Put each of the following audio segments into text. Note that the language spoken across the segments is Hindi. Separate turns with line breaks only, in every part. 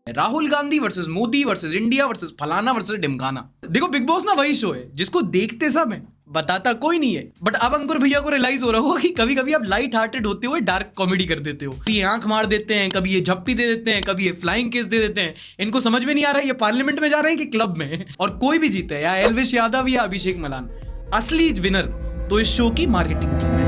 Rahul Gandhi versus Modi versus India versus फलाना वर्सेस ढिमकाना। देखो बिग बॉस ना वही शो है जिसको देखते समय बताता कोई नहीं है, बट अब अंकुर भैया को रियलाइज हो रहा होगा कि कभी कभी आप लाइट हार्टेड होते हुए डार्क कॉमेडी कर देते हो। कभी ये आंख मार देते हैं, कभी ये झप्पी दे देते हैं, कभी ये फ्लाइंग किस दे देते हैं। इनको समझ में नहीं आ रहा है ये पार्लियामेंट में जा रहे हैं कि क्लब में। और कोई भी जीते, या एल्विश यादव या अभिषेक मलान, असली विनर तो इस शो की मार्केटिंग टीम है।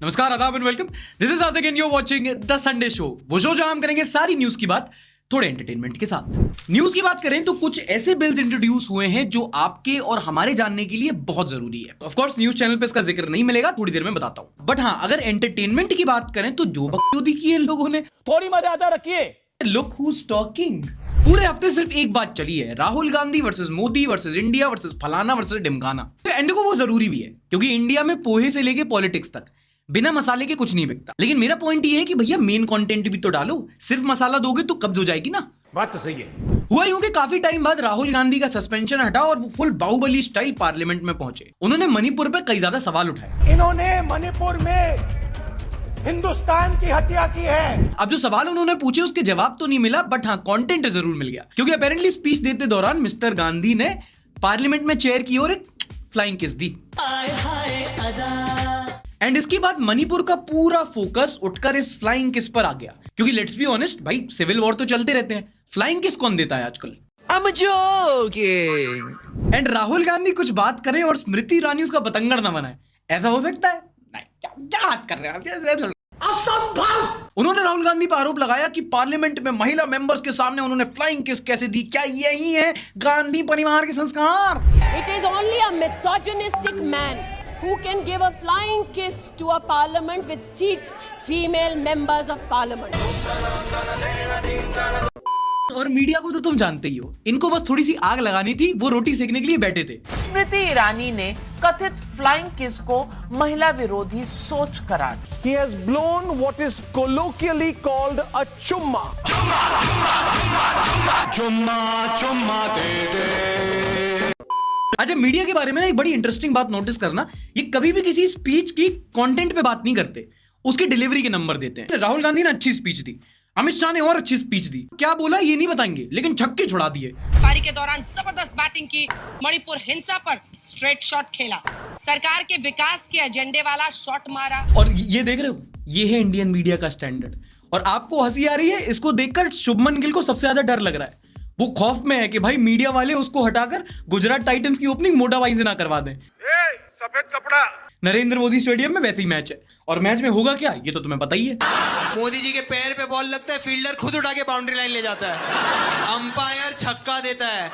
नमस्कार, आदाब and welcome. This is Aadik and you are watching the Sunday show, वो शो जहां हम करेंगे सारी न्यूज की बात थोड़े एंटरटेनमेंट के साथ। न्यूज की बात करें तो कुछ ऐसे बिल्स इंट्रोड्यूस हुए हैं जो आपके और हमारे जानने के लिए बहुत जरूरी है। ऑफ कोर्स न्यूज चैनल पे इसका जिक्र नहीं मिलेगा, थोड़ी देर में बताता हूं। बट हाँ, अगर एंटरटेनमेंट की बात करें तो जो बकचोदी की है लोगों ने, थोड़ी मर्यादा रखिए। Look who's talking. पूरे हफ्ते सिर्फ एक बात चली है, Rahul Gandhi versus Modi versus India versus फलाना वर्सेस ढिमकाना। एंड को वो जरूरी भी है क्योंकि इंडिया में पोहे से लेके पॉलिटिक्स तक बिना मसाले के कुछ नहीं बिकता। लेकिन मेरा पॉइंट ये है कि भैया मेन कंटेंट भी तो डालो, सिर्फ मसाला दोगे तो कब्ज हो जाएगी ना।
बात तो सही है।
हुआ यूं कि काफी टाइम बाद राहुल गांधी का सस्पेंशन हटा और वो फुल बाहुबली स्टाइल पार्लियामेंट में पहुंचे। उन्होंने मणिपुर पे कई ज्यादा सवाल उठाए।
इन्होंने मणिपुर में हिंदुस्तान की हत्या की है।
अब जो सवाल उन्होंने पूछे उसके जवाब तो नहीं मिला, बट हाँ कंटेंट जरूर मिल गया। क्योंकि अपेरेंटली स्पीच देते दौरान मिस्टर गांधी ने पार्लियामेंट में चेयर की और एक फ्लाइंग किस दी। एंड इसके बाद मणिपुर का पूरा फोकस उठकर इस फ्लाइंग किस पर आ गया। क्योंकि लेट्स बी ऑनेस्ट भाई, सिविल वॉर तो चलते रहते हैं, फ्लाइंग किस कौन देता है आजकल। I'm joking। And Rahul Gandhi कुछ बात करें और स्मृति ईरानी उसका बतंगड़ ना बनाए, ऐसा हो सकता है? नहीं, क्या बात कर रहे हैं आप, असंभव। उन्होंने राहुल गांधी पर आरोप लगाया कि पार्लियामेंट में महिला मेंबर्स के सामने उन्होंने फ्लाइंग किस कैसे दी। क्या यही है गांधी परिवार के संस्कार?
It is only a misogynistic man who can give a flying kiss to a parliament with seats female members of parliament।
और मीडिया को तो तुम जानते ही हो, इनको बस थोड़ी सी आग लगानी थी, वो रोटी सेकने के लिए बैठे थे।
स्मृति ईरानी ने कथित फ्लाइंग किस को महिला विरोधी सोच करार।
He has blown what is colloquially called a chumma.
अच्छा, मीडिया के बारे में ना एक बड़ी इंटरेस्टिंग बात नोटिस करना, ये कभी भी किसी स्पीच की कंटेंट पे बात नहीं करते, उसके डिलीवरी के नंबर देते हैं। राहुल गांधी ने अच्छी स्पीच दी, अमित शाह ने और अच्छी स्पीच दी, क्या बोला ये नहीं बताएंगे, लेकिन छक्के छुड़ा दिए।
पारी के दौरान जबरदस्त बैटिंग की, मणिपुर हिंसा पर स्ट्रेट शॉट खेला, सरकार के विकास के एजेंडे वाला शॉट मारा।
और ये देख रहे हो, ये है इंडियन मीडिया का स्टैंडर्ड। और आपको हंसी आ रही है, इसको देखकर शुभमन गिल को सबसे ज्यादा डर लग रहा है। वो खौफ में है कि भाई मीडिया वाले उसको हटाकर गुजरात टाइटंस की ओपनिंग मोटा बाई से ना करवा दें।
सफेद कपड़ा।
नरेंद्र मोदी स्टेडियम में वैसे ही मैच है, और मैच में होगा क्या ये तो तुम्हें पता ही है।
मोदी जी के पैर पे बॉल लगता है, फील्डर खुद उठा के बाउंड्री लाइन ले जाता है, अंपायर छक्का देता है,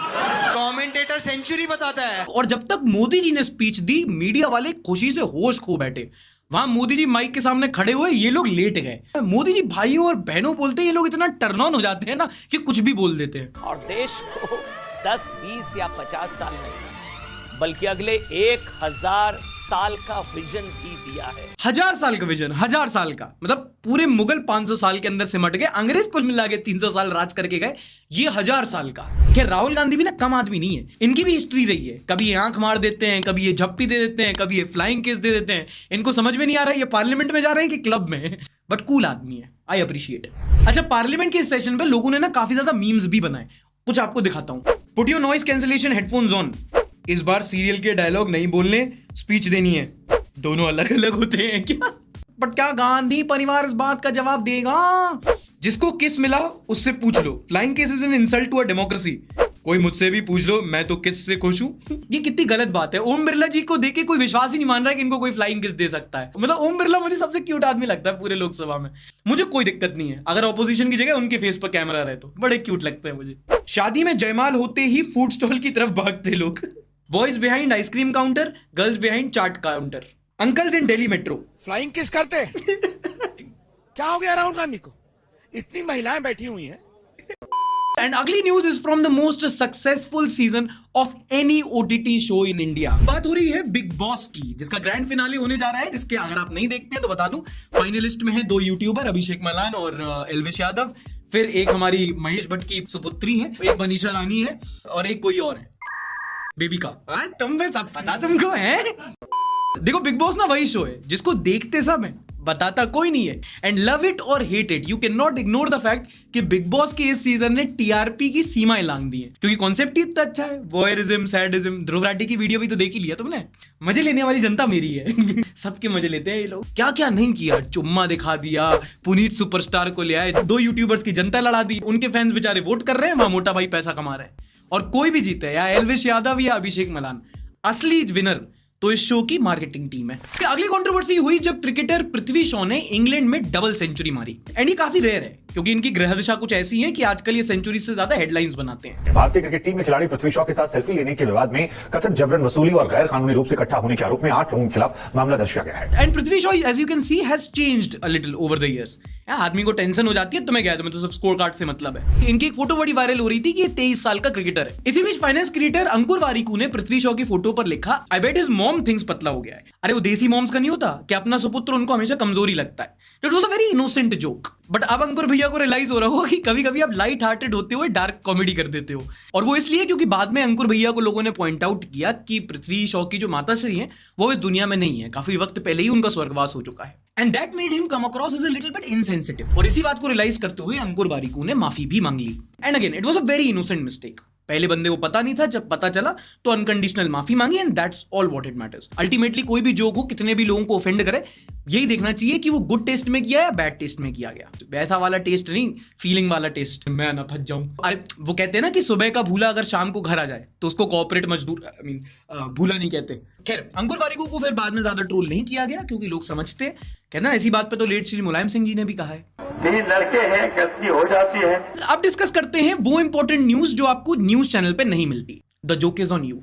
कमेंटेटर सेंचुरी बताता है।
और जब तक मोदी जी ने स्पीच दी, मीडिया वाले खुशी से होश खो बैठे। वहां मोदी जी माइक के सामने खड़े हुए, ये लोग लेट गए। मोदी जी भाइयों और बहनों बोलते हैं, ये लोग इतना टर्न ऑन हो जाते हैं ना कि कुछ भी बोल देते हैं।
और देश को 10, 20 या 50 साल नहीं बल्कि अगले 1000 साल का विजन भी दिया है। 1000
साल का विजन, 1000 साल का मतलब पूरे मुगल 500 साल के अंदर सिमट गए, अंग्रेज कुल मिला के 300 साल राज करके गए, ये 1000 साल का। खैर राहुल गांधी भी ना कम आदमी नहीं है, इनकी भी हिस्ट्री रही है। कभी ये आंख मार देते हैं, कभी ये झप्पी दे देते हैं, कभी ये फ्लाइंग किस दे देते हैं। इनको समझ में नहीं आ रहा है ये पार्लियामेंट में जा रहे हैं कि क्लब में, बट कूल आदमी है, आई अप्रिशिएट। अच्छा, पार्लियामेंट के इस सेशन पे लोगों ने ना काफी ज्यादा मीम्स भी बनाए, कुछ आपको दिखाता हूं। Put your noise cancellation headphones on. इस बार सीरियल के डायलॉग नहीं बोलने, स्पीच देनी है। दोनों अलग अलग होते हैं क्या? बट क्या गांधी परिवार इस बात का जवाब देगा? जिसको किस मिला उससे पूछ लो, flying kiss is an insult to a democracy. कोई मुझसे भी पूछ लो, मैं तो किस से खुश हूं। ये कितनी गलत बात है। ओम बिरला जी को देखे कोई विश्वास ही नहीं मान रहा है कि इनको कोई फ्लाइंग किस दे सकता है। मतलब ओम बिरला मुझे सबसे क्यूट आदमी लगता है पूरे लोकसभा में। मुझे कोई दिक्कत नहीं है अगर ऑपोजिशन की जगह उनके फेस पर कैमरा रहे, तो बड़े क्यूट लगते हैं मुझे। शादी में जयमाल होते ही फूड स्टॉल की तरफ भागते लोग। Boys behind ice cream counter, girls behind chaat counter. Uncles in Delhi metro
flying kiss करते क्या हो गया राहुल गांधी को? इतनी महिलाएं बैठी हुई हैं।
एंड अगली news is from the most successful season of any OTT show in India. बात हो रही है बिग बॉस की, जिसका ग्रैंड फिनाले होने जा रहा है, जिसके अगर आप नहीं देखते हैं तो बता दूं, फाइनलिस्ट में है 2 यूट्यूबर, अभिषेक मलान और एल्विश यादव। फिर एक हमारी महेश भट्ट की सुपुत्री है, एक मनीषा रानी है और एक कोई और है, बेबिका। तुम्हें सब पता तुमको है। देखो बिग बॉस ना वही शो है जिसको देखते सब है, बताता कोई नहीं है। एंड लव इट और hate it, you can not ignore the fact कि बिग बॉस के इस सीजन ने टीआरपी की सीमाएं लांघ दी है, क्योंकि कॉन्सेप्ट ही इतना अच्छा है। वॉयरिज्म, सैडिज्म, ध्रुव राठी की वीडियो भी तो देख ही लिया तुमने। मजे लेने वाली जनता मेरी है। सबके मजे लेते हैं ये लोग। क्या क्या नहीं किया, चुम्मा दिखा दिया, पुनीत सुपरस्टार को ले आए, 2 यूट्यूबर्स की जनता लड़ा दी, उनके फैंस बेचारे वोट कर रहे हैं, वहां मोटा भाई पैसा कमा रहे हैं। और कोई भी जीते, या एल्विश यादव या अभिषेक मलान, असली विनर तो इस शो की मार्केटिंग टीम है। अगली कंट्रोवर्सी हुई जब क्रिकेटर पृथ्वी शॉ ने इंग्लैंड में डबल सेंचुरी मारी। एंड ये काफी रेयर है क्योंकि इनकी ग्रह दिशा कुछ ऐसी है कि आजकल ये सेंचुरी से ज्यादा हेडलाइंस बनाते हैं।
भारतीय क्रिकेट टीम में खिलाड़ी पृथ्वी शॉ के साथ सेल्फी लेने के विवाद में कथित जबरन वसूली और गैर कानूनी रूप से इकट्ठा होने के आरोप में 8 लोगों के खिलाफ मामला दर्ज किया गया है।
And Prithvi Shaw as you can see has changed a little over the years. आदमी को टेंशन हो जाती है, तुम्हें क्या है, तुम्हें तो सब स्कोर कार्ड से मतलब है। इनकी एक फोटो बड़ी वायरल हो रही थी कि ये 23 साल का क्रिकेटर है। इसी बीच फाइनेंस क्रिएटर अंकुर वारिकू ने पृथ्वी शॉ की फोटो पर लिखा, आई बेट हिज मॉम थिंक्स पतला हो गया है। अरे वो देसी मॉम्स का नहीं होता कि अपना सुपुत्र उनको हमेशा कमजोरी लगता है। It was a very innocent joke. But अब अंकुर भैया को रियलाइज हो रहा होगा कि कभी कभी आप लाइट हार्टेड होते हुए डार्क कॉमेडी कर देते हो। और वो इसलिए क्योंकि बाद में अंकुर भैया को लोगों ने पॉइंट आउट किया कि पृथ्वी शॉ की जो माताश्री हैं वो इस दुनिया में नहीं है, काफी वक्त पहले ही उनका स्वर्गवास हो चुका है। And that made him come across as a little bit insensitive. और इसी बात को रियलाइज करते हुए अंकुर वारिकू ने माफी भी मांग ली। And again it was a very innocent mistake. पहले बंदे को पता नहीं था, जब पता चला तो अनकंडीशनल माफी मांगी and that's all what it matters. Ultimately कोई भी जोक हो, कितने भी लोगों को ऑफेंड करे, यही देखना चाहिए कि वो गुड टेस्ट में किया या बैड टेस्ट में किया गया। वैसा वाला टेस्ट नहीं, फीलिंग वाला टेस्ट। मैं ना फंस जाऊं। अरे वो कहते हैं ना कि सुबह का भूला अगर शाम को घर आ जाए तो उसको कॉर्पोरेट मजदूर भूला नहीं कहते। खैर अंकुर वारिकू को फिर बाद में ज्यादा ट्रोल नहीं किया गया क्योंकि लोग समझते हैं, कहना ऐसी बात पे तो लेट श्री मुलायम सिंह जी ने भी कहा है
लड़के हैं, गलती हो जाती है।
अब डिस्कस करते हैं वो इंपॉर्टेंट न्यूज जो आपको न्यूज चैनल पे नहीं मिलती। The joke is on you.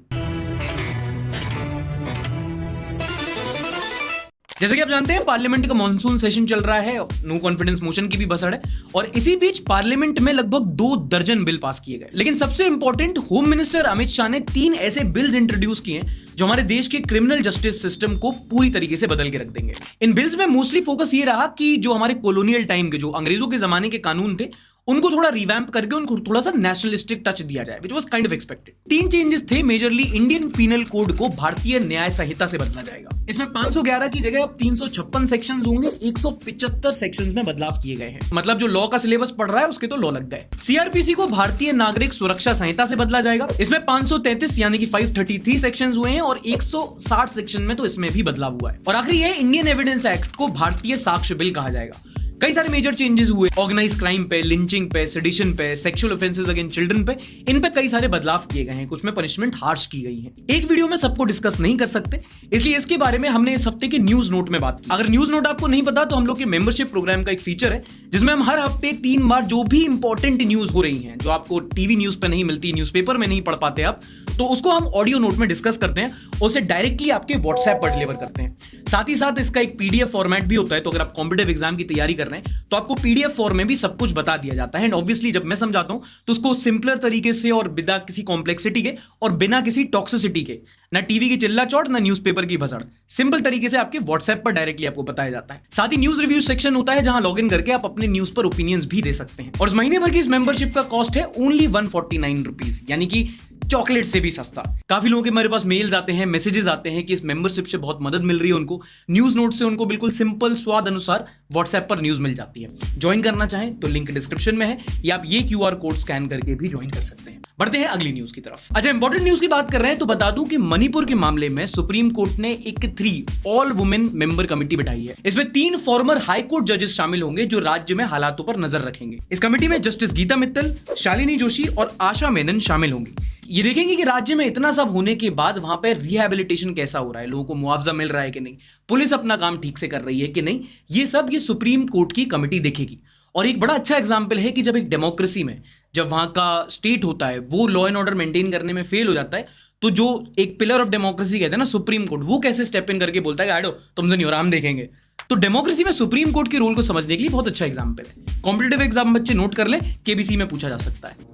जैसे कि आप जानते हैं पार्लियामेंट का मॉनसून सेशन चल रहा है, नो कॉन्फिडेंस मोशन की भी बसड़ है, और इसी बीच पार्लियामेंट में लगभग 2 दर्जन बिल पास किए गए। लेकिन सबसे important, home minister Amit Shah ने 3 ऐसे बिल्स इंट्रोड्यूस किए जो हमारे देश के क्रिमिनल जस्टिस सिस्टम को पूरी तरीके से बदल के रख देंगे। इन बिल्स में मोस्टली फोकस ये रहा कि जो हमारे कॉलोनियल टाइम के, जो अंग्रेजों के जमाने के कानून थे, उनको थोड़ा रिवैम्प करके उनको थोड़ा सा नेशनलिस्टिक टच दिया जाए, which was kind of expected. 3 changes थे मेजरली। इंडियन पीनल कोड को भारतीय न्याय संहिता से बदला जाएगा। इसमें 511 की जगह अब 356 सेक्शंस होंगे। 175 सेक्शंस में बदलाव किए गए हैं। मतलब जो लॉ का सिलेबस पढ़ रहा है उसके तो लॉ लग गए। सीआरपीसी को भारतीय नागरिक सुरक्षा संहिता से बदला जाएगा। इसमें 533 यानी कि 533 सेक्शंस हुए हैं और 160 सेक्शन में तो इसमें भी बदलाव हुआ है। और आखिरी है, इंडियन एविडेंस एक्ट को भारतीय साक्ष्य बिल कहा जाएगा। कई सारे मेजर चेंजेस हुए, ऑर्गेनाइज क्राइम पे, लिंचिंग पे, सेडिशन पे, सेक्सुअल ऑफेंसेस अगेंस्ट चिल्ड्रन पे, इन पे कई सारे बदलाव किए गए हैं। कुछ में पनिशमेंट हार्श की गई है। एक वीडियो में सबको डिस्कस नहीं कर सकते, इसलिए इसके बारे में हमने इस हफ्ते के न्यूज नोट में बात की। अगर न्यूज नोट आपको नहीं पता तो हम लोग के मेंबरशिप प्रोग्राम का एक फीचर है जिसमें हम हर हफ्ते 3 बार जो भी इंपॉर्टेंट न्यूज हो रही है, जो आपको टीवी न्यूज पे नहीं मिलती, न्यूज़पेपर में नहीं पढ़ पाते आप, तो उसको हम ऑडियो नोट में डिस्कस करते हैं, उसे डायरेक्टली आपके व्हाट्सएप पर डिलीवर करते हैं। साथ ही साथ इसका एक पीडीएफ फॉर्मेट भी होता है, तो अगर आप कॉम्पिटिटिव एग्जाम की तैयारी कर रहे हैं तो आपको पीडीएफ फॉर्म में भी सब कुछ बता दिया जाता है। एंड ऑब्वियसली जब मैं समझाता हूं तो उसको सिंपलर तरीके से और बिना किसी कॉम्प्लेक्सिटी के और बिना किसी टॉक्सिसिटी के, ना टीवी की चिल्ला चौड़ ना न्यूज़पेपर की भसड़, सिंपल तरीके से आपके व्हाट्सएप पर डायरेक्टली आपको बताया जाता है। साथ ही न्यूज रिव्यू सेक्शन होता है जहां लॉगिन करके आप अपने न्यूज पर ओपिनियंस भी दे सकते हैं। और इस महीने भर की इस मेंबरशिप का कॉस्ट है ओनली 149 रुपीज, यानी कि चॉकलेट से भी सस्ता। काफी लोगों के मेरे पास मेल्स आते हैं, मैसेजेस आते हैं कि इस मेंबरशिप से बहुत मदद मिल रही है उनको। न्यूज नोट से उनको बिल्कुल सिंपल स्वाद अनुसार व्हाट्सएप पर न्यूज मिल जाती है। ज्वाइन करना चाहें तो लिंक डिस्क्रिप्शन में है, या आप ये क्यूआर कोड स्कैन करके भी ज्वाइन कर सकते हैं। बढ़ते हैं अगली न्यूज की तरफ। अच्छा, इंपॉर्टेंट न्यूज की बात कर रहे हैं तो बता दूं कि मणिपुर के मामले में सुप्रीम कोर्ट ने एक 3 ऑल वुमेन मेंबर कमेटी बिठाई है। इसमें 3 फॉर्मर हाई कोर्ट जजेस शामिल होंगे जो राज्य में हालातों पर नजर रखेंगे। इस कमेटी में जस्टिस गीता मित्तल, शालिनी जोशी और आशा मेनन शामिल होंगी। ये देखेंगे कि राज्य में इतना सब होने के बाद वहां पे रिहैबिलिटेशन कैसा हो रहा है, लोगों को मुआवजा मिल रहा है कि नहीं, पुलिस अपना काम ठीक से कर रही है कि नहीं, ये सब ये सुप्रीम कोर्ट की कमेटी देखेगी। और एक बड़ा अच्छा एग्जाम्पल है कि जब एक डेमोक्रेसी में, जब वहां का स्टेट होता है वो लॉ एंड ऑर्डर मेंटेन करने में फेल हो जाता है, तो जो एक पिलर ऑफ डेमोक्रेसी कहते हैं ना सुप्रीम कोर्ट, वो कैसे स्टेप इन करके बोलता है कि आडो तुमसे नहीं हो रहा, हम देखेंगे। तो डेमोक्रेसी में सुप्रीम कोर्ट के रोल को समझने के लिए बहुत अच्छा एग्जाम्पल है। कॉम्पिटिटिव एग्जाम बच्चे नोट कर ले, केबीसी में पूछा जा सकता है।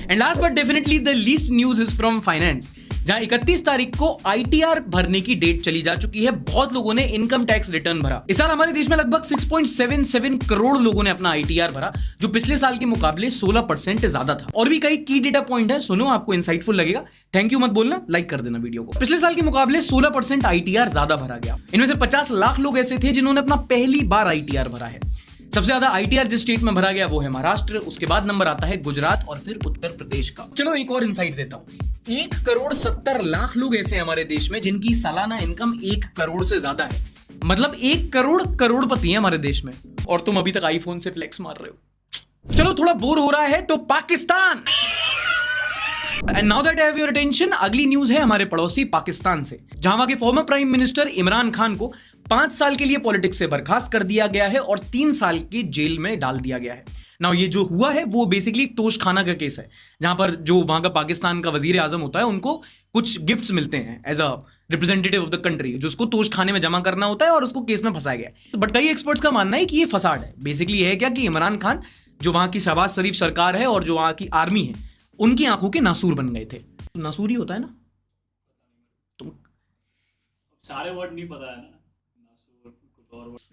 And last but definitely the least news is from finance. जहां 31 तारीख को ITR भरने की डेट चली जा चुकी है। बहुत लोगों ने इनकम टैक्स रिटर्न भरा। इस साल हमारे देश में लगभग 6.77 करोड़ लोगों ने अपना ITR भरा, जो पिछले साल के मुकाबले 16% ज्यादा था। और भी कई की डेटा पॉइंट है, सुनो, आपको इंसाइटफुल लगेगा। थैंक यू मत बोलना, लाइक कर देना वीडियो को। पिछले साल के मुकाबले 16% ITR ज्यादा भरा गया। इनमें से 50 लाख लोग ऐसे थे जिन्होंने अपना पहली बार ITR भरा है। सबसे ज्यादा ITR जिस स्टेट में भरा गया वो है महाराष्ट्र, उसके बाद नंबर आता है गुजरात और फिर उत्तर प्रदेश का। चलो एक और इंसाइट देता हूं। 1,70,00,000 लोग ऐसे हैं हमारे देश में जिनकी सालाना इनकम 1 करोड़ से ज्यादा है। मतलब 1 करोड़ करोड़पति है हमारे देश में, और तुम अभी तक आईफोन से फ्लेक्स मार रहे हो। चलो थोड़ा बोर हो रहा है तो Pakistan. And now that I have your attention, अगली न्यूज है हमारे पड़ोसी पाकिस्तान से, जहां वहां के former prime minister Imran Khan को 5 साल के लिए पॉलिटिक्स से बर्खास्त कर दिया गया है और 3 साल की जेल में डाल दिया गया है। नाउ ये जो हुआ है वो बेसिकली तोशखाना का केस है, जहां पर जो वहां का पाकिस्तान का वजीर आजम होता है उनको कुछ गिफ्ट्स मिलते हैं as a representative of the country, जो उसको तोशखाने में जमा करना होता है, और उसको केस में फंसाया गया है। बट कई एक्सपर्ट्स का मानना है कि ये फसाड है। बेसिकली ये है क्या कि इमरान खान, जो वहां की शहबाज शरीफ सरकार है और जो वहां की आर्मी है, उनकी आंखों के नासूर बन गए थे। नासूर ही होता है ना, तुम
सारे वर्ड नहीं पता है ना।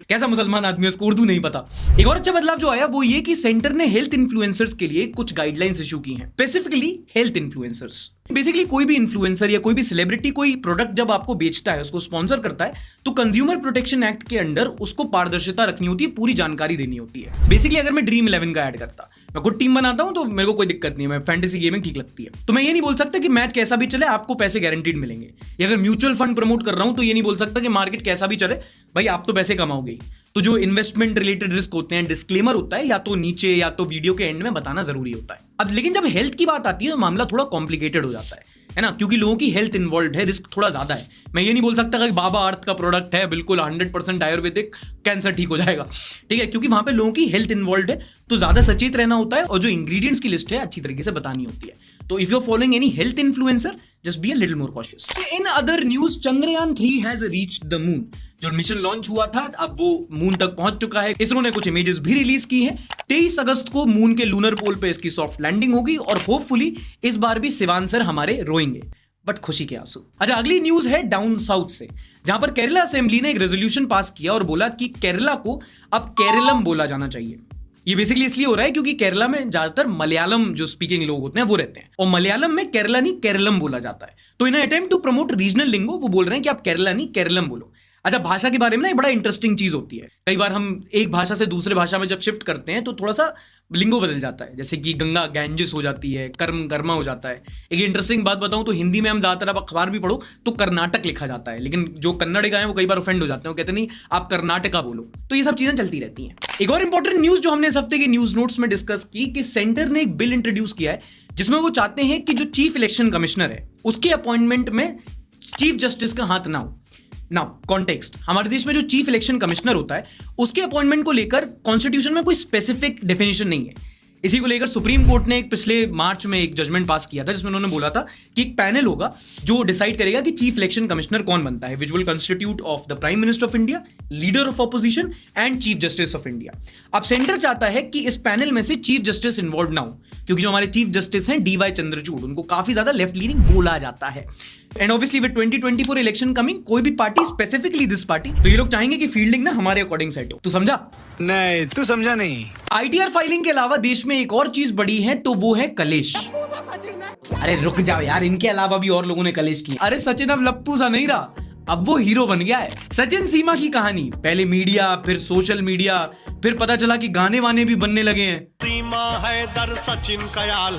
कैसा मुसलमान आदमी है, उसको उर्दू नहीं पता। एक और अच्छा बदलाव जो आया वो ये कि सेंटर ने हेल्थ इन्फ्लुएंसर्स के लिए कुछ गाइडलाइंस इशू की हैं, स्पेसिफिकली हेल्थ इन्फ्लुएंसर्स। बेसिकली कोई भी इन्फ्लुएंसर या कोई भी सेलिब्रिटी कोई प्रोडक्ट जब आपको बेचता है, उसको स्पॉन्सर करता है, तो कंज्यूमर प्रोटेक्शन एक्ट के अंडर उसको पारदर्शिता रखनी होती है, पूरी जानकारी देनी होती है। बेसिकली अगर मैं ड्रीम 11 का ऐड करता, मैं खुद टीम बनाता हूं, तो मेरे को कोई दिक्कत नहीं है, मैं फैंटेसी गेमिंग ठीक लगती है, तो मैं ये नहीं बोल सकता कि मैच कैसा भी चले आपको पैसे गारंटीड मिलेंगे। या अगर म्यूचुअल फंड प्रमोट कर रहा हूं तो ये नहीं बोल सकता कि मार्केट कैसा भी चले भाई आप तो पैसे कमाओगे। तो जो इन्वेस्टमेंट रिलेटेड रिस्क होते हैं, डिस्क्लेमर होता है, या तो नीचे या तो वीडियो के एंड में बताना जरूरी होता है। अब लेकिन जब हेल्थ की बात आती है तो मामला थोड़ा कॉम्प्लिकेटेड हो जाता है ना, क्योंकि लोगों की हेल्थ इन्वॉल्व है, रिस्क थोड़ा ज्यादा है। मैं ये नहीं बोल सकता कि बाबा अर्थ का प्रोडक्ट है बिल्कुल 100% आयुर्वेदिक, कैंसर ठीक हो जाएगा, ठीक है, क्योंकि वहां पे लोगों की हेल्थ इन्वॉल्व है, तो ज्यादा सचेत रहना होता है, और जो इंग्रेडिएंट्स की लिस्ट है अच्छी तरीके से बतानी होती है। तो if you are following any health influencer, just be a little more cautious. In other news, Chandrayaan 3 has reached the moon. जो मिशन लॉन्च हुआ था अब वो मून तक पहुंच चुका है। इसरो ने कुछ इमेजेस भी रिलीज की हैं। 23 अगस्त को मून के लूनर पोल पे इसकी सॉफ्ट लैंडिंग होगी, और होपफुली इस बार भी शिवान सर हमारे रोएंगे, बट खुशी के आंसू। अच्छा, अगली न्यूज है डाउन साउथ से, जहां पर केरला असेंबली ने एक रेजोल्यूशन पास किया और बोला कि केरला को अब केरलम बोला जाना चाहिए। ये बेसिकली इसलिए हो रहा है क्योंकि केरला में ज्यादातर मलयालम जो स्पीकिंग लोग होते हैं वो रहते हैं, और मलयालम में केरला नहीं केरलम बोला जाता है। तो इन अटेम्प्ट टू प्रमोट रीजनल लिंगो वो बोल रहे हैं कि आप केरला नहीं केरलम बोलो। अच्छा, भाषा के बारे में ना एक बड़ा इंटरेस्टिंग चीज होती है। कई बार हम एक भाषा से दूसरे भाषा में जब शिफ्ट करते हैं तो थोड़ा सा लिंगो बदल जाता है, जैसे कि गंगा गैंजिस हो जाती है, कर्म कर्मा हो जाता है। एक इंटरेस्टिंग बात बताऊं तो हिंदी में हम ज्यादातर अब अखबार भी पढ़ो तो कर्नाटक लिखा जाता है, लेकिन जो कन्नड़ गाए वो कई बार ऑफेंड हो जाते हैं, वो कहते नहीं आप कर्नाटका बोलो। तो ये सब चीजें चलती रहती हैं। एक और इंपॉर्टेंट न्यूज जो हमने इस हफ्ते के न्यूज नोट्स में डिस्कस की कि सेंटर ने एक बिल इंट्रोड्यूस किया है जिसमें वो चाहते हैं कि जो चीफ इलेक्शन कमिश्नर है उसके अपॉइंटमेंट में चीफ जस्टिस का हाथ ना हो। नाउ कॉन्टेक्स्ट, हमारे देश में जो चीफ इलेक्शन कमिश्नर होता है उसके अपॉइंटमेंट को लेकर कॉन्स्टिट्यूशन में कोई स्पेसिफिक डेफिनेशन नहीं है। इसी को लेकर सुप्रीम कोर्ट ने एक पिछले मार्च में एक जजमेंट पास किया था जिसमें उन्होंने बोला था कि एक पैनल होगा जो डिसाइड करेगा कि चीफ इलेक्शन कमिश्नर कौन बनता है, which will constitute of the prime minister of India, leader of opposition and chief justice of India. अब सेंटर चाहता है कि इस पैनल में से चीफ जस्टिस इन्वॉल्व ना हो, क्योंकि जो हमारे चीफ जस्टिस हैं DY चंद्रचूड़, उनको काफी ज्यादा लेफ्ट लीनिंग बोला जाता है। And obviously with 2024 election coming, कोई भी पार्टी, स्पेसिफिकली दिस पार्टी, तो ये लोग चाहेंगे कि फील्डिंग ना हमारे अकॉर्डिंग सेट हो। तू समझा?
नहीं, तू समझा नहीं।
ITR फाइलिंग के अलावा देश में एक और चीज बड़ी है, तो वो है कलेश। अरे रुक जाओ यार, इनके अलावा भी और लोगों ने कलेश किया। अरे सचिन अब लप्पू सा नहीं रहा, अब वो हीरो बन गया है। सचिन सीमा की कहानी पहले मीडिया, फिर सोशल मीडिया, फिर पता चला कि गाने वाने भी बनने लगे हैं।
सीमा है दर सचिन कयाल,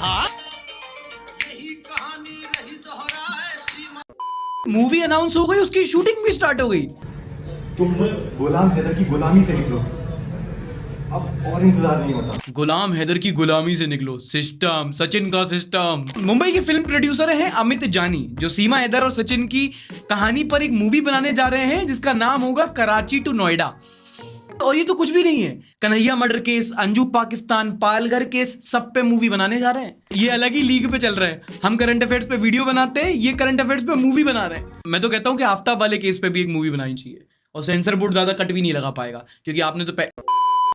मूवी अनाउंस हो गई, उसकी शूटिंग भी स्टार्ट हो गई।
तुम गुलाम हैदर की गुलामी से निकलो, अब और इंतजार नहीं होता।
गुलाम हैदर की गुलामी से निकलो, सिस्टम, सचिन का सिस्टम। मुंबई के फिल्म प्रोड्यूसर हैं अमित जानी, जो सीमा हैदर और सचिन की कहानी पर एक मूवी बनाने जा रहे हैं जिसका नाम होगा कराची टू नोएडा। और ये तो कुछ भी नहीं है, Kanhaiya murder case, Anju Pakistan, Palghar case, सब पे मूवी बनाने जा रहे हैं। ये अलग ही लीग पे चल रहे हैं। हम करंट अफेयर्स पे वीडियो बनाते हैं, ये करंट अफेयर्स पे मूवी बना रहे हैं। मैं तो कहता हूं कि आफ्ताब वाले केस पे भी एक मूवी बनानी चाहिए, और सेंसर बोर्ड ज्यादा कट भी नहीं लगा पाएगा, क्योंकि आपने तो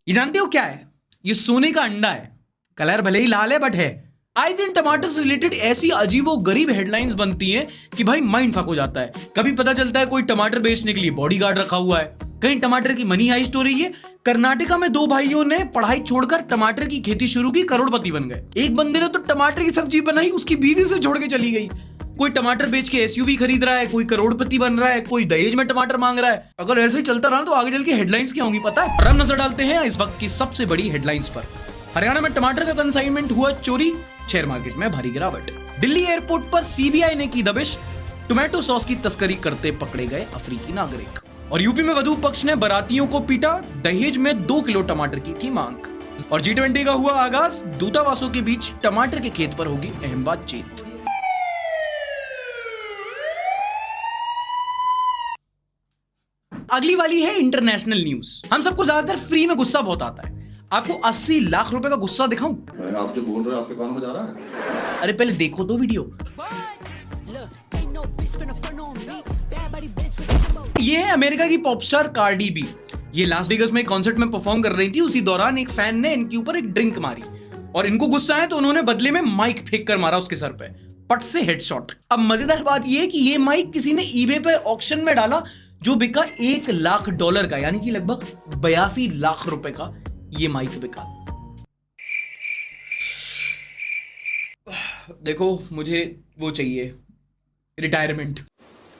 ये जानते हो क्या है? ये सोने का अंडा है, कलर भले ही लाल है बट है। आए दिन टमाटर से रिलेटेड ऐसी अजीबो गरीब हेडलाइंस बनती हैं कि भाई माइंड फक हो जाता है। कभी पता चलता है कोई टमाटर बेचने के लिए बॉडीगार्ड रखा हुआ है, कहीं टमाटर की मनी हाइस्ट हो रही है। कर्नाटका में 2 भाइयों ने पढ़ाई छोड़कर टमाटर की खेती शुरू की, करोड़पति बन गए। एक बंदे ने तो टमाटर की सब्जी बनाई, उसकी बीवी उसे छोड़ के चली गई। कोई टमाटर बेच के एसयूवी खरीद रहा है, कोई करोड़पति बन रहा है, कोई दहेज में टमाटर मांग रहा है। अगर ऐसे ही चलता रहा तो आगे चल के हेडलाइंस क्या होंगी पता है। और हम नजर डालते हैं इस वक्त की सबसे बड़ी हेडलाइंस पर। हरियाणा में टमाटर का कंसाइनमेंट हुआ चोरी, शेयर मार्केट में भारी गिरावट। दिल्ली एयरपोर्ट पर सीबीआई ने की दबिश, टोमेटो सॉस की तस्करी करते पकड़े गए अफ्रीकी नागरिक। और यूपी में वधू पक्ष ने बारातियों को पीटा, दहेज में 2 किलो टमाटर की थी मांग। और G20 का हुआ आगाज, दूतावासों के बीच टमाटर के खेत पर होगी अहम बातचीत। अगली वाली है इंटरनेशनल न्यूज। हम सबको ज्यादातर फ्री में गुस्सा बहुत आता है। आपको 80 लाख रुपए का गुस्सा दिखाऊं?
आप जो बोल रहे हैं आपके कान में जा रहा है?
अरे पहले देखो तो वीडियो। ये है अमेरिका की पॉप स्टार कार्डी बी। ये लास वेगस में एक कॉन्सर्ट में परफॉर्म कर रही थी। उसी दौरान एक फैन ने इनके ऊपर एक ड्रिंक मारी और इनको गुस्सा आया तो उन्होंने बदले में माइक फेंक कर मारा उसके सर पे, पट से हेडशॉट। अब मजेदार बात यह है कि ये माइक किसी ने ईबे पे ऑक्शन में डाला जो बिका $1 लाख का, यानी कि लगभग 82 लाख रुपए का ये माइक बिका। देखो मुझे वो चाहिए, रिटायरमेंट।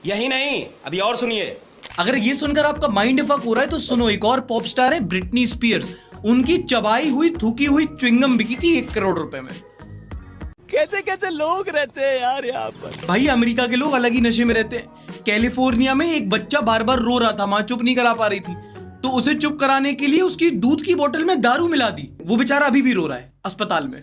यही नहीं, अभी और सुनिए।
अगर ये सुनकर आपका माइंड फक हो रहा है तो सुनो, एक और पॉप स्टार है ब्रिटनी स्पीयर्स। उनकी चबाई हुई थूकी हुई च्युइंगम बिकी थी 1 करोड़ रुपए में।
कैसे कैसे लोग रहते हैं यार यहाँ पर।
भाई अमेरिका के लोग अलग ही नशे में रहते हैं। कैलिफोर्निया में एक बच्चा बार बार रो रहा था, मां चुप नहीं करा पा रही थी, तो उसे चुप कराने के लिए उसकी दूध की बोतल में दारू मिला दी। वो बेचारा अभी भी रो रहा है अस्पताल में।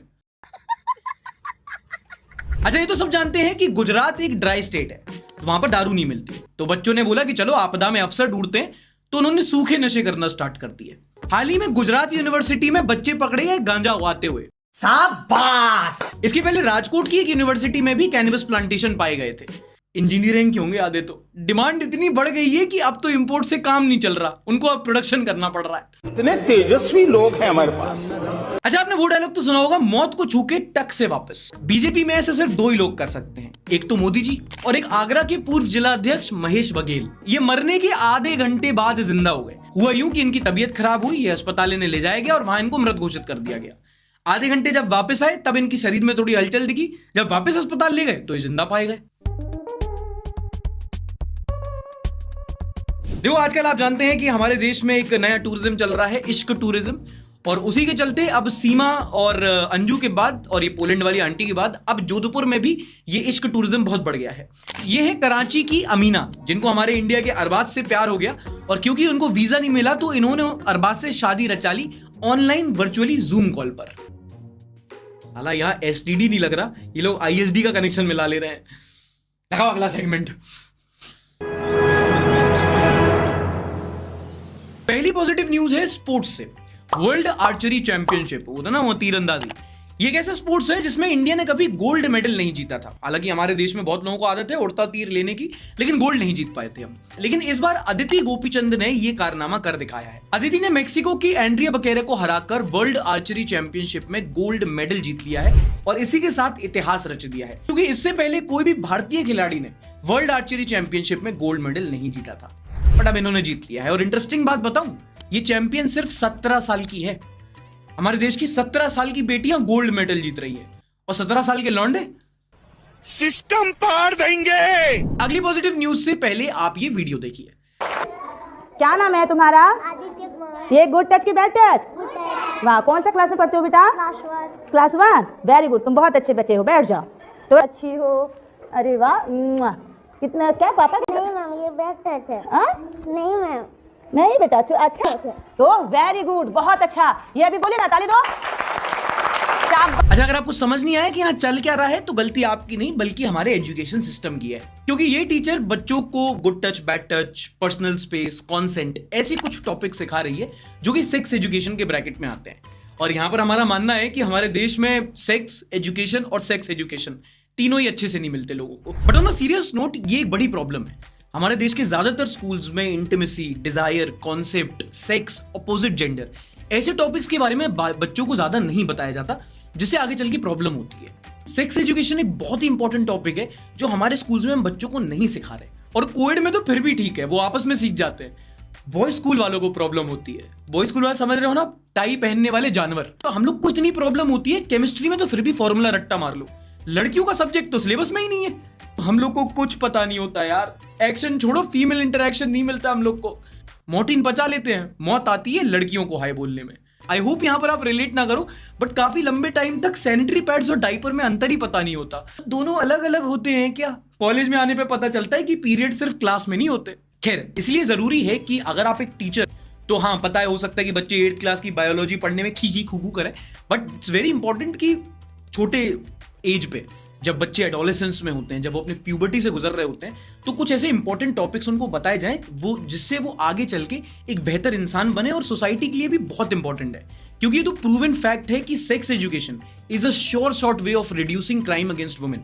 अच्छा, ये तो सब जानते हैं कि गुजरात एक ड्राई स्टेट है, तो वहां पर दारू नहीं मिलती। तो बच्चों ने बोला कि चलो आपदा में अवसर ढूंढते हैं, तो उन्होंने सूखे नशे करना स्टार्ट कर दिए। हाल ही में गुजरात यूनिवर्सिटी में बच्चे पकड़े गए गांजा उगाते हुए। शाबाश। इसके पहले राजकोट की एक यूनिवर्सिटी में भी कैनबिस प्लांटेशन पाए गए थे। इंजीनियरिंग के होंगे आधे तो। डिमांड इतनी बढ़ गई है कि अब तो इंपोर्ट से काम नहीं चल रहा, उनको अब प्रोडक्शन करना पड़ रहा है।
इतने तेजस्वी लोग हैं हमारे पास।
अच्छा, आपने वो डायलॉग तो सुना होगा, मौत को छू के टक से वापस। बीजेपी में ऐसे सिर्फ 2 ही लोग कर सकते हैं, एक तो मोदी जी और एक आगरा के पूर्व जिलाध्यक्ष महेश बघेल। ये मरने के आधे घंटे बाद जिंदा हो गए। हुआ यूं कि इनकी तबीयत खराब हुई, ये अस्पताल इन्हें ले जाया गया और वहां इनको मृत घोषित कर दिया गया। आधे घंटे जब वापस आए तब इनकी शरीर में थोड़ी हलचल दिखी। जब वापस अस्पताल ले गए तो ये जिंदा पाए गए। देखो, आजकल आप जानते हैं कि हमारे देश में एक नया टूरिज्म चल रहा है, इश्क टूरिज्म। और उसी के चलते अब सीमा और अंजू के बाद और ये पोलैंड वाली आंटी के बाद अब जोधपुर में भी ये इश्क टूरिज्म बहुत बढ़ गया है। ये है कराची की अमीना, जिनको हमारे इंडिया के अरबाज से प्यार हो गया और क्योंकि उनको वीजा नहीं मिला तो इन्होंने अरबाज से शादी रचा ली ऑनलाइन वर्चुअली जूम कॉल पर। हालां यहाँ एसटीडी नहीं लग रहा, ये लोग आईएसडी का कनेक्शन मिला ले रहे हैं। दिखाओ अगला सेगमेंट। पहली पॉजिटिव न्यूज है स्पोर्ट्स से। वर्ल्ड आर्चरी चैंपियनशिप होता ना, वो तीरंदाजी, ये एक ऐसा स्पोर्ट्स है जिसमें इंडिया ने कभी गोल्ड मेडल नहीं जीता था। हालांकि हमारे देश में बहुत लोगों को आदत है उड़ता तीर लेने की, लेकिन गोल्ड नहीं जीत पाए थे हम। लेकिन इस बार अदिति गोपीचंद ने ये कारनामा कर दिखाया है। अदिति ने मेक्सिको की एंड्रिया बकेरा को हराकर वर्ल्ड आर्चरी चैंपियनशिप में गोल्ड मेडल जीत लिया है और इसी के साथ इतिहास रच दिया है, क्योंकि इससे पहले कोई भी भारतीय खिलाड़ी ने वर्ल्ड आर्चरी चैंपियनशिप में गोल्ड मेडल नहीं जीता था, बट अब इन्होंने जीत लिया है। और इंटरेस्टिंग बात बताऊं, ये चैंपियन सिर्फ 17 साल की है। हमारे देश की 17 साल की बेटियां गोल्ड मेडल जीत रही हैं और 17 साल के लौंडे
सिस्टम पार देंगे।
अगली पॉजिटिव न्यूज से पहले आप ये वीडियो देखिए।
क्या नाम है तुम्हारा? ये गुड टच की बैड टच? वाह, कौन सा क्लास में पढ़ते हो बेटा? क्लास 1। वेरी गुड, तुम बहुत अच्छे बच्चे हो, बैठ जाओ। तो अच्छी हो, अरे वाह। कितना क्या पापा?
नहीं मैम, ये बैड टच है। नहीं मैम,
नहीं बेटा, अच्छा तो वेरी गुड, बहुत अच्छा। ये अभी बोलिए ना, ताली दो।
अच्छा, अगर आपको समझ नहीं आया कि यहाँ चल क्या रहा है तो गलती आपकी नहीं बल्कि हमारे एजुकेशन सिस्टम की है, क्योंकि ये टीचर बच्चों को good touch, bad touch, personal space, consent, ऐसी कुछ टॉपिक सिखा रही है जो कि सेक्स एजुकेशन के ब्रैकेट में आते हैं। और यहाँ पर हमारा मानना है कि हमारे देश में सेक्स एजुकेशन और सेक्स एजुकेशन तीनों ही अच्छे से नहीं मिलते लोगों को। But on a serious note, ये एक बड़ी प्रॉब्लम है। हमारे देश के ज्यादातर स्कूल्स में intimacy, desire, concept, sex, opposite gender, ऐसे टॉपिक्स के बारे में बच्चों को ज्यादा नहीं बताया जाता, जिससे आगे चल के प्रॉब्लम होती है। सेक्स एजुकेशन एक बहुत ही इंपॉर्टेंट टॉपिक है जो हमारे स्कूल्स में हम बच्चों को नहीं सिखा रहे, और कोविड में तो फिर भी ठीक है, वो आपस में सीख जाते हैं। बॉयज स्कूल वालों को प्रॉब्लम होती है। बॉयज स्कूल वाले समझ रहे हो ना, टाई पहनने वाले जानवर। तो हम लोग को इतनी प्रॉब्लम होती है केमिस्ट्री में, तो फिर भी फॉर्मूला रट्टा मार लो। लड़कियों का सब्जेक्ट तो सिलेबस में ही नहीं है, तो हम लोग को कुछ पता नहीं होता यार। एक्शन छोड़ो, फीमेल इंटरेक्शन नहीं मिलता हम लोग को। मोर्टीन बचा लेते हैं, मौत आती है लड़कियों को हाय बोलने में। आई होप यहां पर आप रिलेट ना करो, बट काफी लंबे टाइम तक सैनिटरी पैड्स और डाइपर में अंतर ही पता नहीं होता। दोनों अलग अलग होते हैं क्या? कॉलेज में आने पे पता चलता है कि पीरियड सिर्फ क्लास में नहीं होते। खैर, इसलिए जरूरी है कि अगर आप एक टीचर, तो हाँ पता है, हो सकता है कि बच्चे 8th क्लास की बायोलॉजी पढ़ने में खी खूबू करें, बट इट्स वेरी इंपॉर्टेंट कि छोटे एज पे, जब बच्चे एडोलेसेंस में होते हैं, जब वो अपने प्यूबर्टी से गुजर रहे होते हैं, तो कुछ ऐसे इंपॉर्टेंट टॉपिक्स उनको बताए जाएं, वो जिससे वो आगे चल के एक बेहतर इंसान बने, और सोसाइटी के लिए भी बहुत इंपॉर्टेंट है। क्योंकि ये तो प्रूवन फैक्ट है कि sex education is a sure short way of reducing crime against women.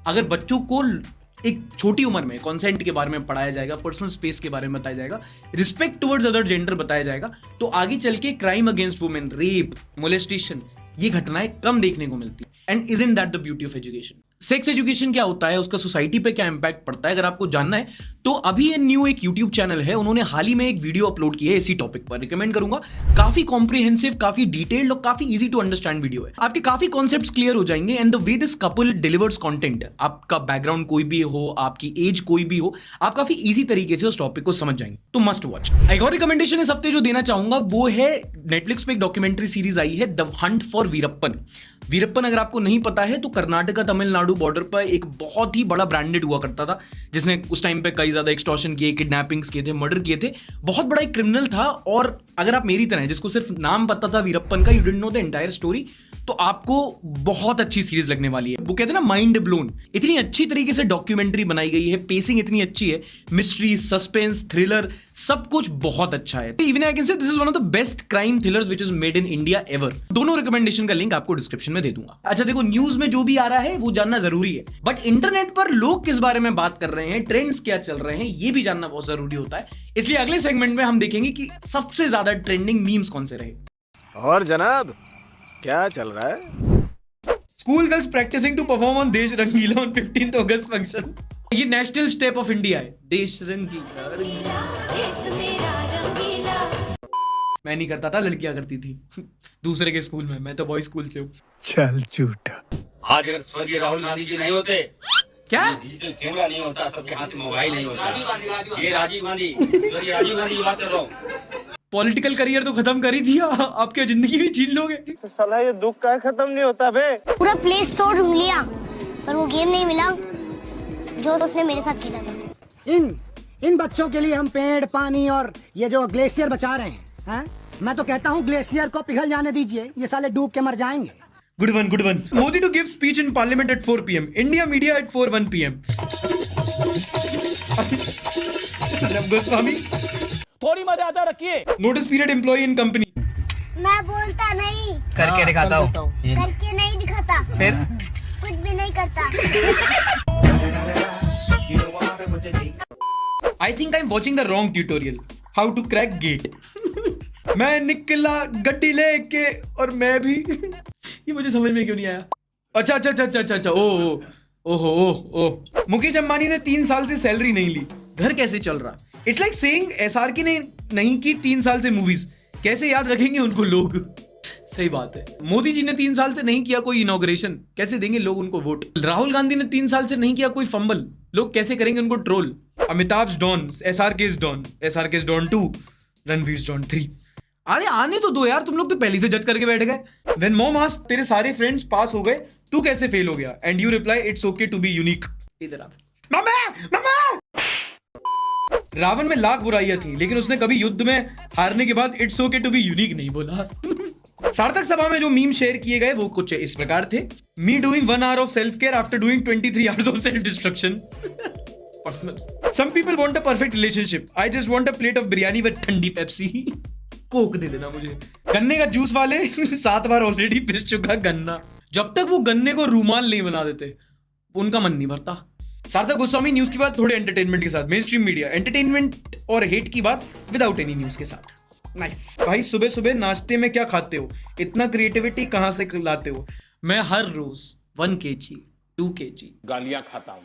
अगर बच्चों को एक छोटी उम्र में कंसेंट के बारे में पढ़ाया जाएगा, पर्सनल स्पेस के बारे में बताया जाएगा, रिस्पेक्ट टुवर्ड्स अदर जेंडर बताया जाएगा, तो आगे चल के crime against women, rape, molestation, ये घटनाएं कम देखने को मिलती है। And isn't that the beauty of education? Sex education क्या होता है, उसका सोसाइटी पे क्या इंपैक्ट पड़ता है, अगर आपको जानना है तो अभी ये न्यू एक यूट्यूब चैनल है, उन्होंने हाल ही में एक वीडियो अपलोड की है इसी टॉपिक पर। रिकमेंड करूंगा, काफी कॉम्प्रिहेंसिव, काफी डिटेल्ड और काफी इजी टू अंडरस्टैंड वीडियो है। आपके काफी कॉन्सेप्ट्स क्लियर हो जाएंगे। And the way this couple delivers content, आपका बैकग्राउंड कोई भी हो, आपकी एज कोई भी हो, आप काफी इजी तरीके से उस टॉपिक को समझ जाएंगे। तो मस्ट वॉच। एक और रिकमेंडेशन इस हफ्ते जो देना चाहूंगा वो है, नेटफ्लिक्स पे एक डॉक्यूमेंट्री सीरीज आई है, the Hunt for Veerappan. Veerappan अगर आपको नहीं पता है तो कर्नाटका तमिलनाडु बॉर्डर पर एक बहुत ही बड़ा ब्रांडेड हुआ करता था, जिसने उस टाइम पे कई ज्यादा एक्सटॉर्शन किए, किडनैपिंग्स किए थे, मर्डर किए थे। बहुत बड़ा एक क्रिमिनल था। और अगर आप मेरी तरह हैं जिसको सिर्फ नाम पता था वीरप्पन का, you didn't know the entire story, तो आपको बहुत अच्छी सीरीज लगने वाली है। वो कहते हैं ना, माइंड ब्लोन। इतनी अच्छी तरीके से डॉक्यूमेंट्री बनाई गई है, पेसिंग इतनी अच्छी है, मिस्ट्री, सस्पेंस, थ्रिलर, सब कुछ बहुत अच्छा है। Even I can say this is one of the best crime thrillers which is made in India ever. दोनों रिकमेंडेशन का लिंक आपको डिस्क्रिप्शन में दे दूंगा। अच्छा देखो, न्यूज में जो भी आ रहा है वो जानना जरूरी है, बट इंटरनेट पर लोग किस बारे में बात कर रहे हैं, ट्रेंड्स क्या चल रहे हैं, ये भी जानना बहुत जरूरी होता है। इसलिए अगले सेगमेंट में हम देखेंगे कि सबसे ज्यादा ट्रेंडिंग मीम्स कौन से रहे।
और जनाब, क्या चल रहा है?
School girls practising to perform on Desh Rangeela on 15th August function. ये नेशनल स्टेप ऑफ इंडिया है, देश रंगीला रंगीला। मैं नहीं करता था, लड़कियां करती थी दूसरे के स्कूल में, मैं तो बॉय स्कूल से हूँ।
चल झूठा।
आज अगर स्वर्गीय राहुल गांधी जी नहीं होते,
क्या
डिजिटल कैमरा नहीं होता, सबके हाथ में मोबाइल नहीं होता, ये राजीव गांधी, स्वर्गीय राजीव गांधी की बात कर रहा हूँ।
पॉलिटिकल करियर तो खत्म कर ही दिया, आपकी जिंदगी भी छीन लोगे।
साला ये दुख का खत्म नहीं होता बे।
पूरा प्ले स्टोर ढूंढ लिया पर वो गेम नहीं मिला जो उसने मेरे साथ खेला था।
इन बच्चों के लिए हम पेड़, पानी और ये जो ग्लेशियर बचा रहे हैं? मैं तो कहता हूँ ग्लेशियर को पिघल जाने दीजिए, ये साले डूब के मर जाएंगे।
Good one, good one. Modi to give speech in parliament at 4 PM, India media at 4:01 PM। Goswami,
थोड़ी मर्यादा रखिए।
Notice period employ in company.
मैं बोलता नहीं,
करके दिखाता हूँ।
करके नहीं दिखाता,
फिर
कुछ भी नहीं करता।
I think I am watching the wrong tutorial, how to crack GATE. मैं निकला गड्डी लेके और मैं भी ये मुझे समझ में क्यों नहीं आया। अच्छा अच्छा अच्छा अच्छा अच्छा, ओहो। मुकेश अंबानी ने 3 साल से सैलरी नहीं ली, घर कैसे चल रहा? इट्स लाइक सेइंग SRK ने नहीं की 3 साल से मूवीज, कैसे याद रखेंगे उनको लोग? सही बात है। मोदी जी ने 3 साल से नहीं किया कोई इनॉग्रेशन, कैसे देंगे लोग उनको वोट? राहुल गांधी ने 3 साल से नहीं किया कोई फंबल, लोग कैसे करेंगे उनको ट्रोल? अमिताभ डॉन, SRK's डॉन 2, रणवीर डॉन 3। अरे आने तो दो यार, तुम लोग तो पहले से जज करके बैठ गए। When mom asked, तेरे सारे फ्रेंड्स पास हो गए, तू कैसे फेल हो गया? And you reply, it's okay to be unique। इधर आ। मामा! रावण में लाख बुराइयां थी, लेकिन उसने कभी युद्ध में हारने के बाद it's okay to be unique नहीं बोला। सार्थक सभा में जो मीम शेयर किए गए वो कुछ इस प्रकार थे। Me doing 1 hour of self care after doing 23 hours of self destruction. Personal. Some people want a perfect relationship, I just want a plate of biryani with ठंडी पेप्सी। कोक दे देना मुझे। गन्ने का जूस वाले 7 बार ऑलरेडी पिस चुका गन्ना। जब तक वो गन्ने को रूमाल नहीं बना देते उनका मन नहीं भरता। सार्थक गोस्वामी न्यूज की बात थोड़े एंटरटेनमेंट के साथ, मेन स्ट्रीम मीडिया एंटरटेनमेंट और हेट की बात विदाउट एनी न्यूज के साथ। नाइस भाई, सुबह सुबह नाश्ते में क्या खाते हो? इतना क्रिएटिविटी कहां से लाते हो? मैं हर रोज 1 kg 2 kg
गालियां खाता हूं।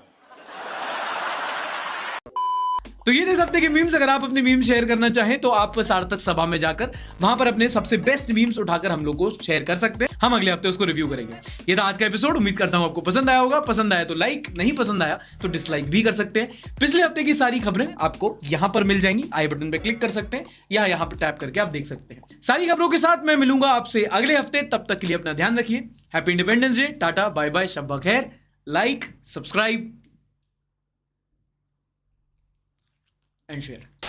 तो ये थे इस हफ्ते के मीम्स। अगर आप अपने मीम्स शेयर करना चाहें तो आप सार्थक सभा में जाकर वहां पर अपने सबसे बेस्ट मीम्स उठाकर हम लोग को शेयर कर सकते हैं। हम अगले हफ्ते उसको रिव्यू करेंगे। ये था आज का एपिसोड। उम्मीद करता हूं आपको पसंद आया होगा। पसंद आया तो लाइक, नहीं पसंद आया तो डिसलाइक भी कर सकते हैं। पिछले हफ्ते की सारी खबरें आपको यहां पर मिल जाएंगी। आई बटन पे क्लिक कर सकते हैं या यहां पर टैप करके आप देख सकते हैं। सारी खबरों के साथ मैं मिलूंगा आपसे अगले हफ्ते। तब तक के लिए अपना ध्यान रखिए। Happy independence day. Tata bye bye, शब्बा खैर। Like, subscribe and share.